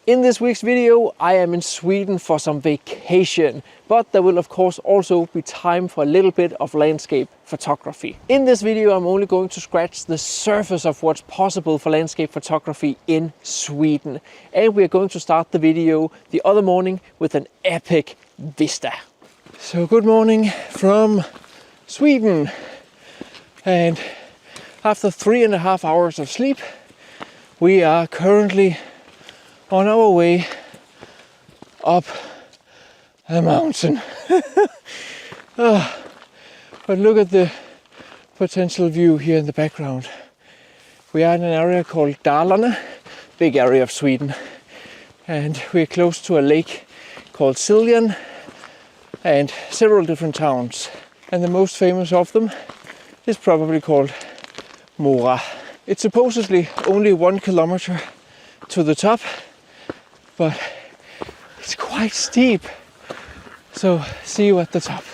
In this week's video, I am in Sweden for some vacation, but there will of course also be time for a little bit of landscape photography. In this video, I'm only going to scratch the surface of what's possible for landscape photography in Sweden. And we are going to start the video the other morning with an epic vista. So good morning from Sweden. And after 3.5 hours of sleep, we are currently on our way up a mountain. But look at the potential view here in the background. We are in an area called Dalarna, big area of Sweden, and we're close to a lake called Siljan and several different towns. And the most famous of them is probably called Mora. It's supposedly only 1 kilometer to the top, but it's quite steep. So see you at the top.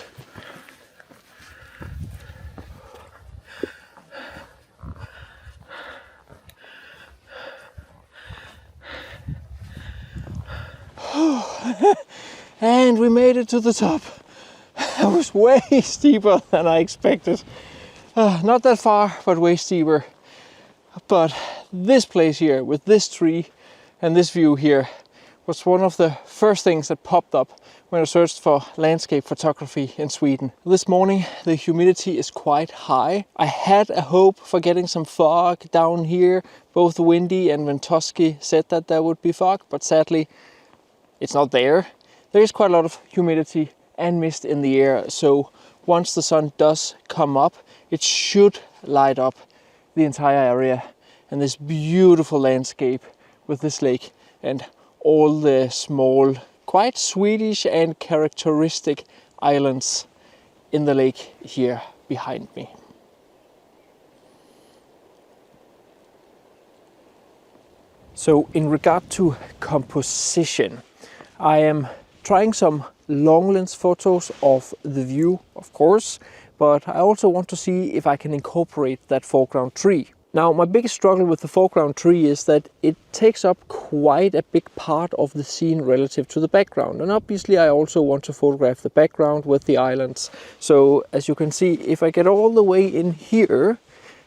And we made it to the top. It was way steeper than I expected. Not that far, but way steeper. But this place here, with this tree and this view here, was one of the first things that popped up when I searched for landscape photography in Sweden. This morning the humidity is quite high. I had a hope for getting some fog down here. Both Windy and Ventoski said that there would be fog, but sadly it's not there. There is quite a lot of humidity and mist in the air, so once the sun does come up, it should light up the entire area and this beautiful landscape with this lake and all the small, quite Swedish and characteristic islands in the lake here behind me. So in regard to composition, I am trying some long lens photos of the view, of course, but I also want to see if I can incorporate that foreground tree. Now, my biggest struggle with the foreground tree is that it takes up quite a big part of the scene relative to the background. And obviously I also want to photograph the background with the islands. So as you can see, if I get all the way in here,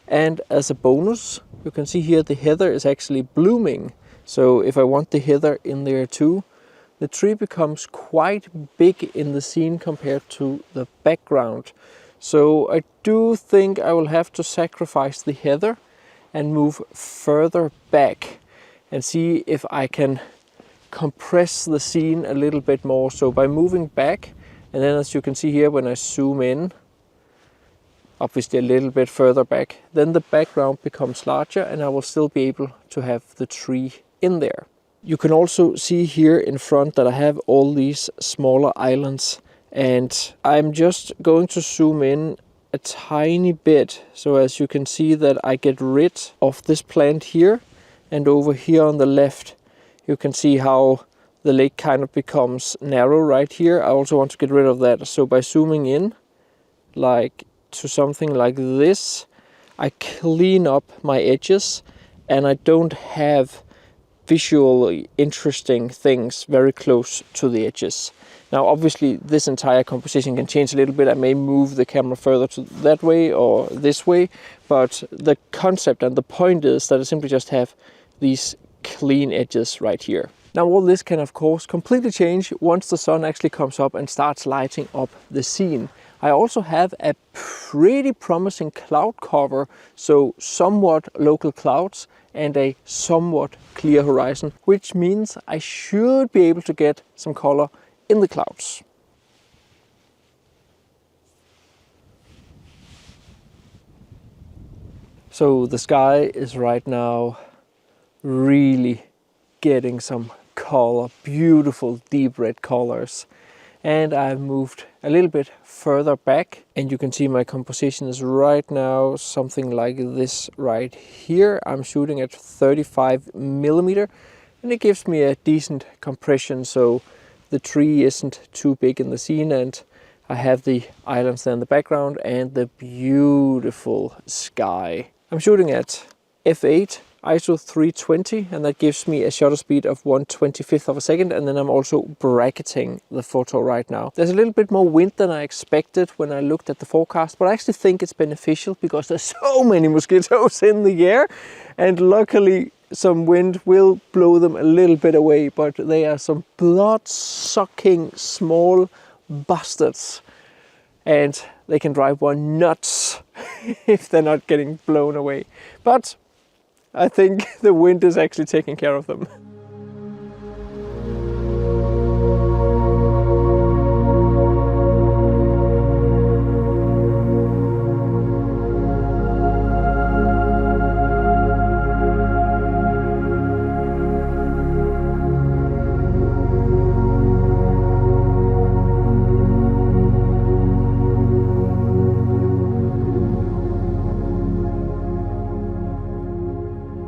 and as a bonus, you can see here the heather is actually blooming. So if I want the heather in there too, the tree becomes quite big in the scene compared to the background. So I do think I will have to sacrifice the heather and move further back and see if I can compress the scene a little bit more. So by moving back, and then as you can see here when I zoom in, obviously a little bit further back, then the background becomes larger and I will still be able to have the tree in there. You can also see here in front that I have all these smaller islands, and I'm just going to zoom in a tiny bit. So as you can see that I get rid of this plant here, and over here on the left you can see how the lake kind of becomes narrow right here. I also want to get rid of that. So by zooming in like to something like this, I clean up my edges and I don't have visually interesting things very close to the edges. Now obviously this entire composition can change a little bit. I may move the camera further to that way or this way, but the concept and the point is that I simply just have these clean edges right here. Now all this can of course completely change once the sun actually comes up and starts lighting up the scene. I also have a pretty promising cloud cover, so somewhat local clouds and a somewhat clear horizon, which means I should be able to get some color in the clouds. So the sky is right now really getting some color, beautiful deep red colors. And I've moved a little bit further back and you can see my composition is right now something like this right here. I'm shooting at 35mm and it gives me a decent compression, so the tree isn't too big in the scene and I have the islands there in the background and the beautiful sky. I'm shooting at f8 ISO 320, and that gives me a shutter speed of 1/25 of a second, and then I'm also bracketing the photo right now. There's a little bit more wind than I expected when I looked at the forecast, but I actually think it's beneficial because there's so many mosquitoes in the air, and luckily some wind will blow them a little bit away, but they are some blood-sucking small bastards, and they can drive one nuts if they're not getting blown away. But I think the wind is actually taking care of them.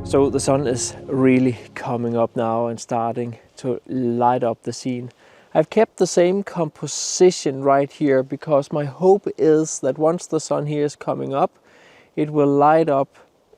So the sun is really coming up now and starting to light up the scene. I've kept the same composition right here because my hope is that once the sun here is coming up, it will light up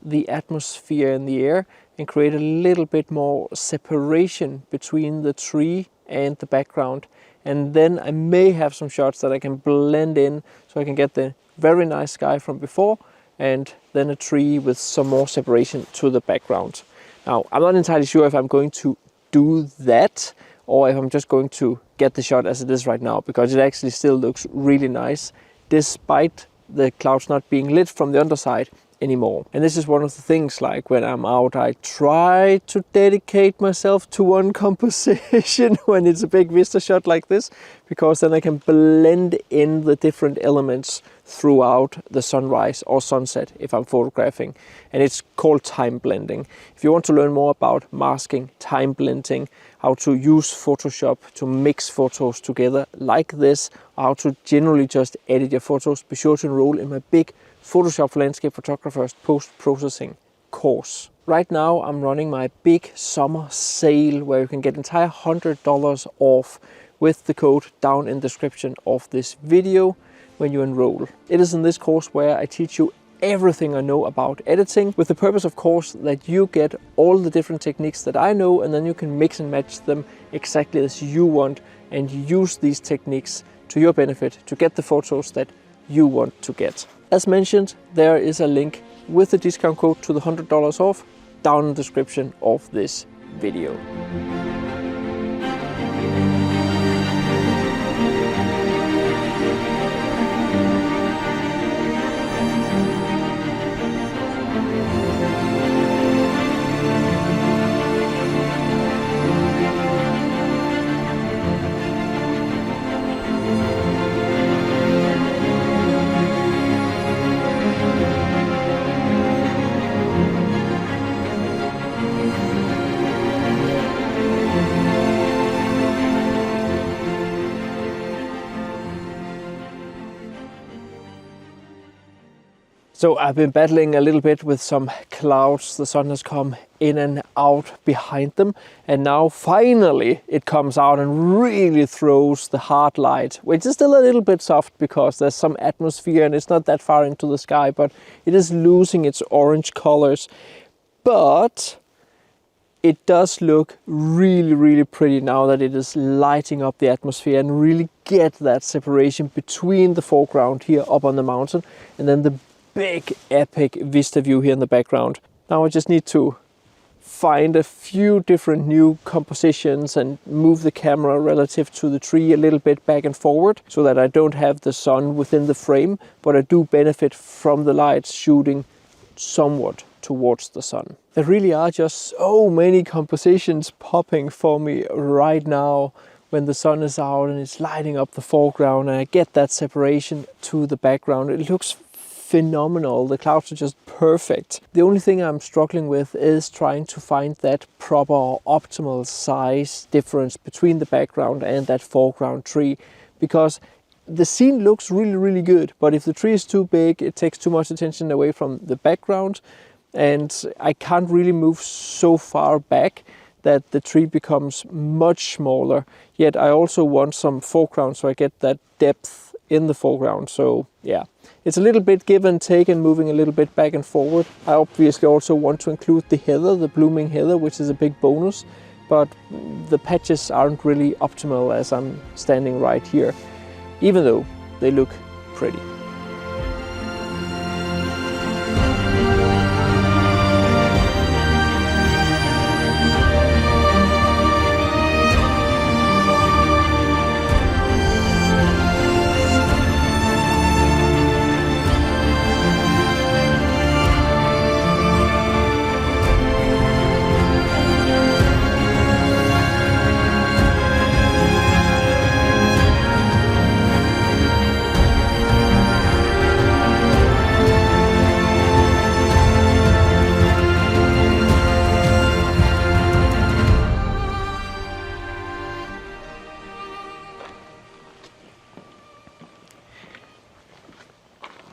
the atmosphere in the air and create a little bit more separation between the tree and the background. And then I may have some shots that I can blend in so I can get the very nice sky from before and then a tree with some more separation to the background. Now, I'm not entirely sure if I'm going to do that or if I'm just going to get the shot as it is right now, because it actually still looks really nice despite the clouds not being lit from the underside anymore. And this is one of the things, like when I'm out, I try to dedicate myself to one composition when it's a big vista shot like this, because then I can blend in the different elements throughout the sunrise or sunset if I'm photographing. And it's called time blending. If you want to learn more about masking, time blending, how to use Photoshop to mix photos together like this, or how to generally just edit your photos, be sure to enroll in my big Photoshop for Landscape Photographers post-processing course. Right now I'm running my big summer sale where you can get entire $100 off with the code down in the description of this video when you enroll. It is in this course where I teach you everything I know about editing, with the purpose of course that you get all the different techniques that I know, and then you can mix and match them exactly as you want and use these techniques to your benefit to get the photos that you want to get. As mentioned, there is a link with the discount code to the $100 off down in the description of this video. So I've been battling a little bit with some clouds. The sun has come in and out behind them, and now finally it comes out and really throws the hard light, which is still a little bit soft because there's some atmosphere and it's not that far into the sky, but it is losing its orange colors. But it does look really, really pretty now that it is lighting up the atmosphere and really get that separation between the foreground here up on the mountain and then the big epic vista view here in the background. Now I just need to find a few different new compositions and move the camera relative to the tree a little bit back and forward so that I don't have the sun within the frame, but I do benefit from the lights shooting somewhat towards the sun. There really are just so many compositions popping for me right now when the sun is out and it's lighting up the foreground and I get that separation to the background. It looks phenomenal. The clouds are just perfect. The only thing I'm struggling with is trying to find that proper or optimal size difference between the background and that foreground tree, because the scene looks really, really good, but if the tree is too big, it takes too much attention away from the background, and I can't really move so far back that the tree becomes much smaller. Yet I also want some foreground so I get that depth in the foreground. So yeah, it's a little bit give and take and moving a little bit back and forward. I obviously also want to include the heather, the blooming heather, which is a big bonus, but the patches aren't really optimal as I'm standing right here, even though they look pretty.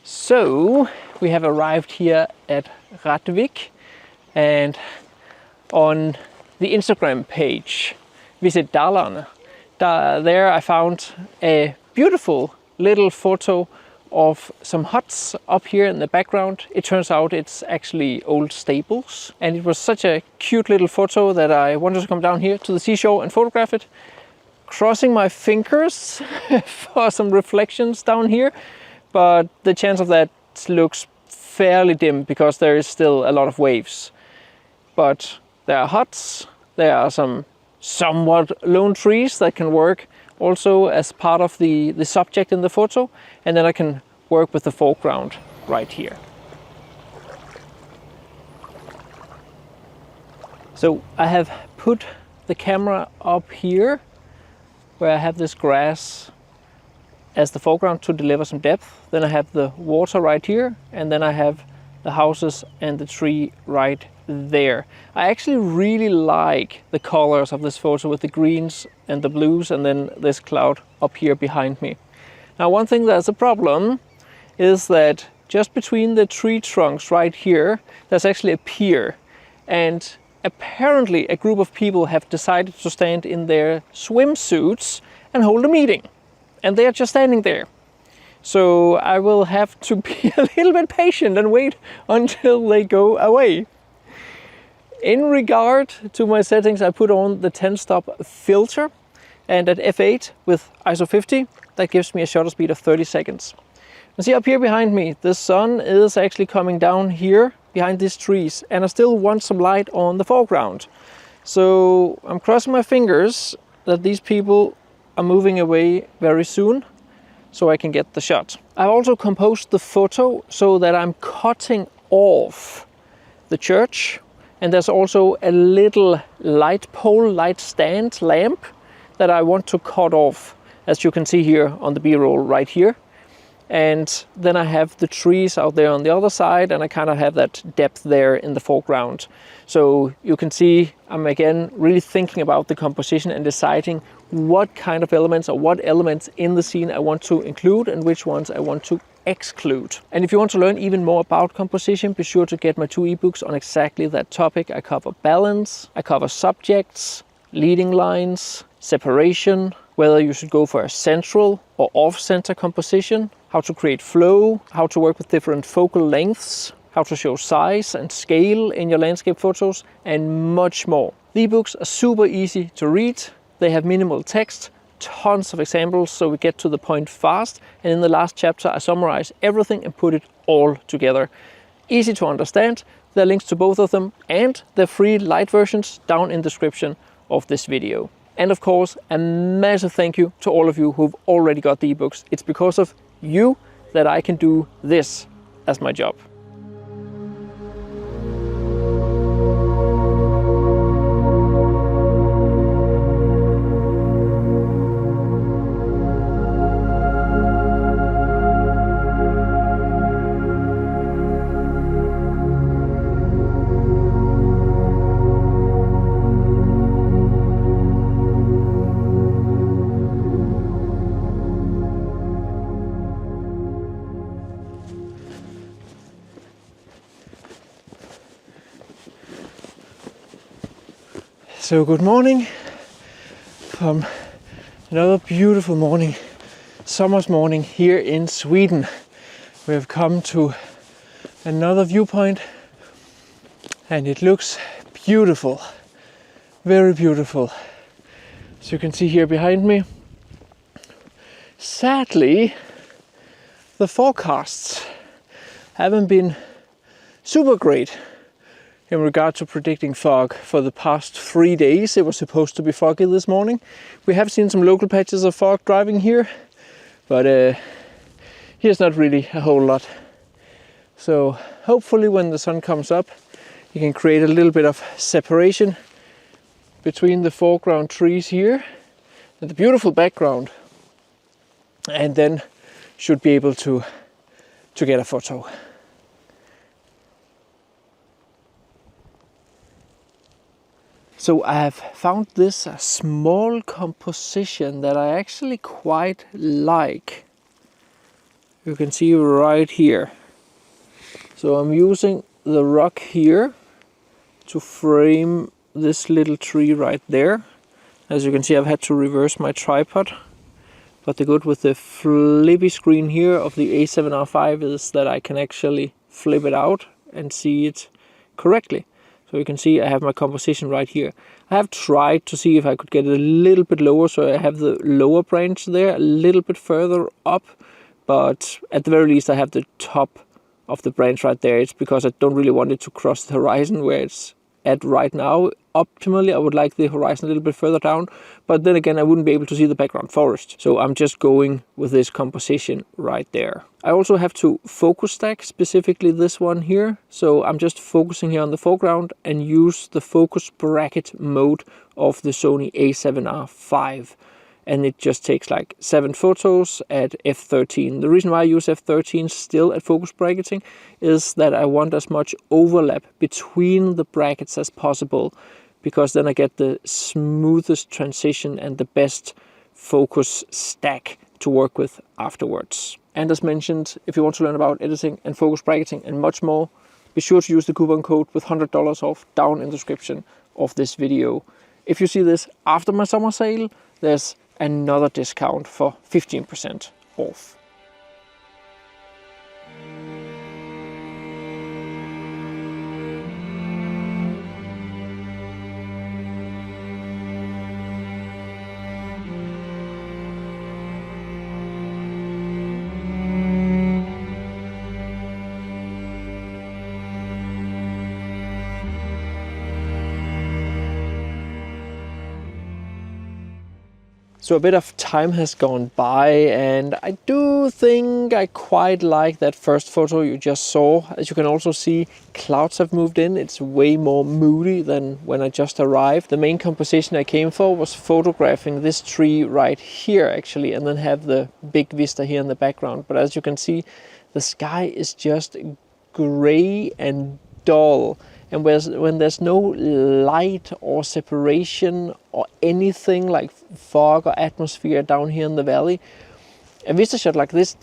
So we have arrived here at Rättvik, and on the Instagram page, Visit Dalarna, there I found a beautiful little photo of some huts up here in the background. It turns out it's actually old stables, and it was such a cute little photo that I wanted to come down here to the seashore and photograph it. Crossing my fingers for some reflections down here, but the chance of that looks fairly dim because there is still a lot of waves. But there are huts, there are some somewhat lone trees that can work also as part of the subject in the photo, and then I can work with the foreground right here. So I have put the camera up here where I have this grass as the foreground to deliver some depth. Then I have the water right here, and then I have the houses and the tree right there. I actually really like the colors of this photo with the greens and the blues, and then this cloud up here behind me. Now, one thing that's a problem is that just between the tree trunks right here, there's actually a pier, and apparently a group of people have decided to stand in their swimsuits and hold a meeting. And they are just standing there. So I will have to be a little bit patient and wait until they go away. In regard to my settings, I put on the 10-stop filter, and at f8 with ISO 50, that gives me a shutter speed of 30 seconds. And see up here behind me, the sun is actually coming down here behind these trees, and I still want some light on the foreground. So I'm crossing my fingers that these people are moving away very soon so I can get the shot. I've also composed the photo so that I'm cutting off the church, and there's also a little light pole, light stand lamp that I want to cut off, as you can see here on the B-roll right here. And then I have the trees out there on the other side, and I kind of have that depth there in the foreground. So you can see I'm again really thinking about the composition and deciding what kind of elements or what elements in the scene I want to include and which ones I want to exclude. And if you want to learn even more about composition, be sure to get my 2 ebooks on exactly that topic. I cover balance, I cover subjects, leading lines, separation, whether you should go for a central or off-center composition, how to create flow, how to work with different focal lengths, how to show size and scale in your landscape photos, and much more. The ebooks are super easy to read. They have minimal text, tons of examples, so we get to the point fast. And in the last chapter, I summarize everything and put it all together. Easy to understand. There are links to both of them and the free light versions down in the description of this video. And of course, a massive thank you to all of you who've already got the ebooks. It's because of you that I can do this as my job. So good morning from another beautiful morning summer's morning here in Sweden. We have come to another viewpoint and it looks beautiful, very beautiful. As you can see here behind me. Sadly, the forecasts haven't been super great in regard to predicting fog for the past 3 days. It was supposed to be foggy this morning. We have seen some local patches of fog driving here, but here's not really a whole lot. So hopefully when the sun comes up, you can create a little bit of separation between the foreground trees here and the beautiful background, and then should be able to get a photo. So I have found this small composition that I actually quite like. You can see right here. So I'm using the rock here to frame this little tree right there. As you can see, I've had to reverse my tripod. But the good with the flippy screen here of the A7R5 is that I can actually flip it out and see it correctly. So you can see I have my composition right here. I have tried to see if I could get it a little bit lower, so I have the lower branch there a little bit further up. But at the very least I have the top of the branch right there. It's because I don't really want it to cross the horizon where it's at right now. Optimally, I would like the horizon a little bit further down, but then again I wouldn't be able to see the background forest. So I'm just going with this composition right there. I also have to focus stack, specifically this one here. So I'm just focusing here on the foreground and use the focus bracket mode of the Sony A7R5. And it just takes like 7 photos at f13. The reason why I use f13 still at focus bracketing is that I want as much overlap between the brackets as possible, because then I get the smoothest transition and the best focus stack to work with afterwards. And as mentioned, if you want to learn about editing and focus bracketing and much more, be sure to use the coupon code with $100 off down in the description of this video. If you see this after my summer sale, there's another discount for 15% off. So a bit of time has gone by and I do think I quite like that first photo you just saw. As you can also see, clouds have moved in. It's way more moody than when I just arrived. The main composition I came for was photographing this tree right here actually, and then have the big vista here in the background. But as you can see, the sky is just gray and dull. And when there's no light or separation or anything like fog or atmosphere down here in the valley, a vista shot like this,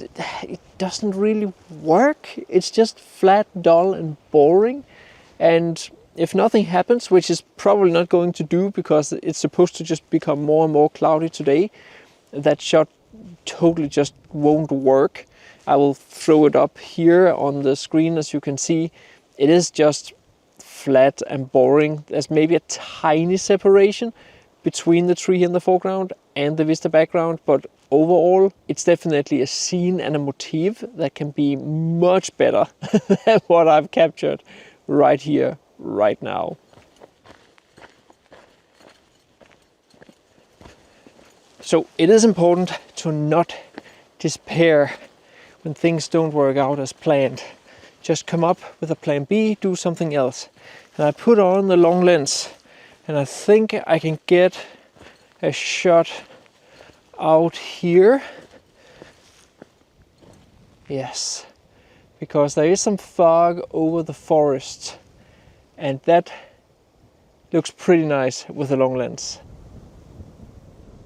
it doesn't really work. It's just flat, dull and boring. And if nothing happens, which is probably not going to do because it's supposed to just become more and more cloudy today, that shot totally just won't work. I will throw it up here on the screen. As you can see, it is just flat and boring. There's maybe a tiny separation between the tree in the foreground and the vista background, but overall it's definitely a scene and a motif that can be much better than what I've captured right here, right now. So it is important to not despair when things don't work out as planned. Just come up with a plan B, do something else. And I put on the long lens and I think I can get a shot out here. Yes, because there is some fog over the forest and that looks pretty nice with the long lens.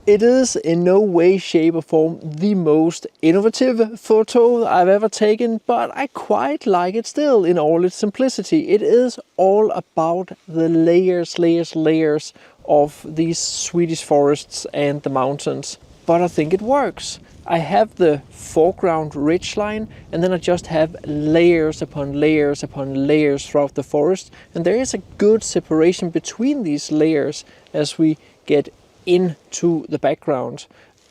It is in no way, shape or form the most innovative photo I've ever taken, but I quite like it still in all its simplicity. It is all about the layers of these Swedish forests and the mountains. But I think it works. I have the foreground ridge line, and then I just have layers upon layers upon layers throughout the forest, and there is a good separation between these layers as we get into the background.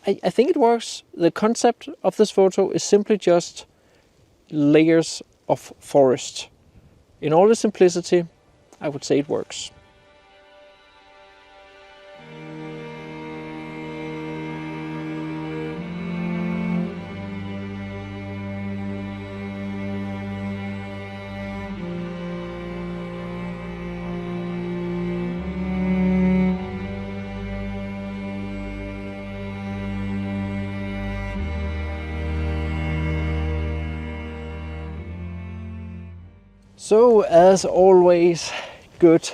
I think it works. The concept of this photo is simply just layers of forest. In all the simplicity, I would say it works. So as always, good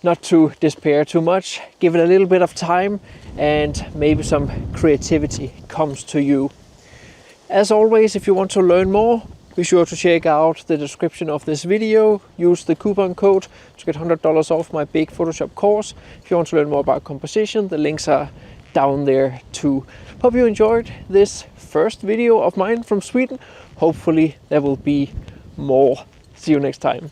not to despair too much. Give it a little bit of time and maybe some creativity comes to you. As always, if you want to learn more, be sure to check out the description of this video. Use the coupon code to get $100 off my big Photoshop course. If you want to learn more about composition, the links are down there too. Hope you enjoyed this first video of mine from Sweden. Hopefully there will be more. See you next time.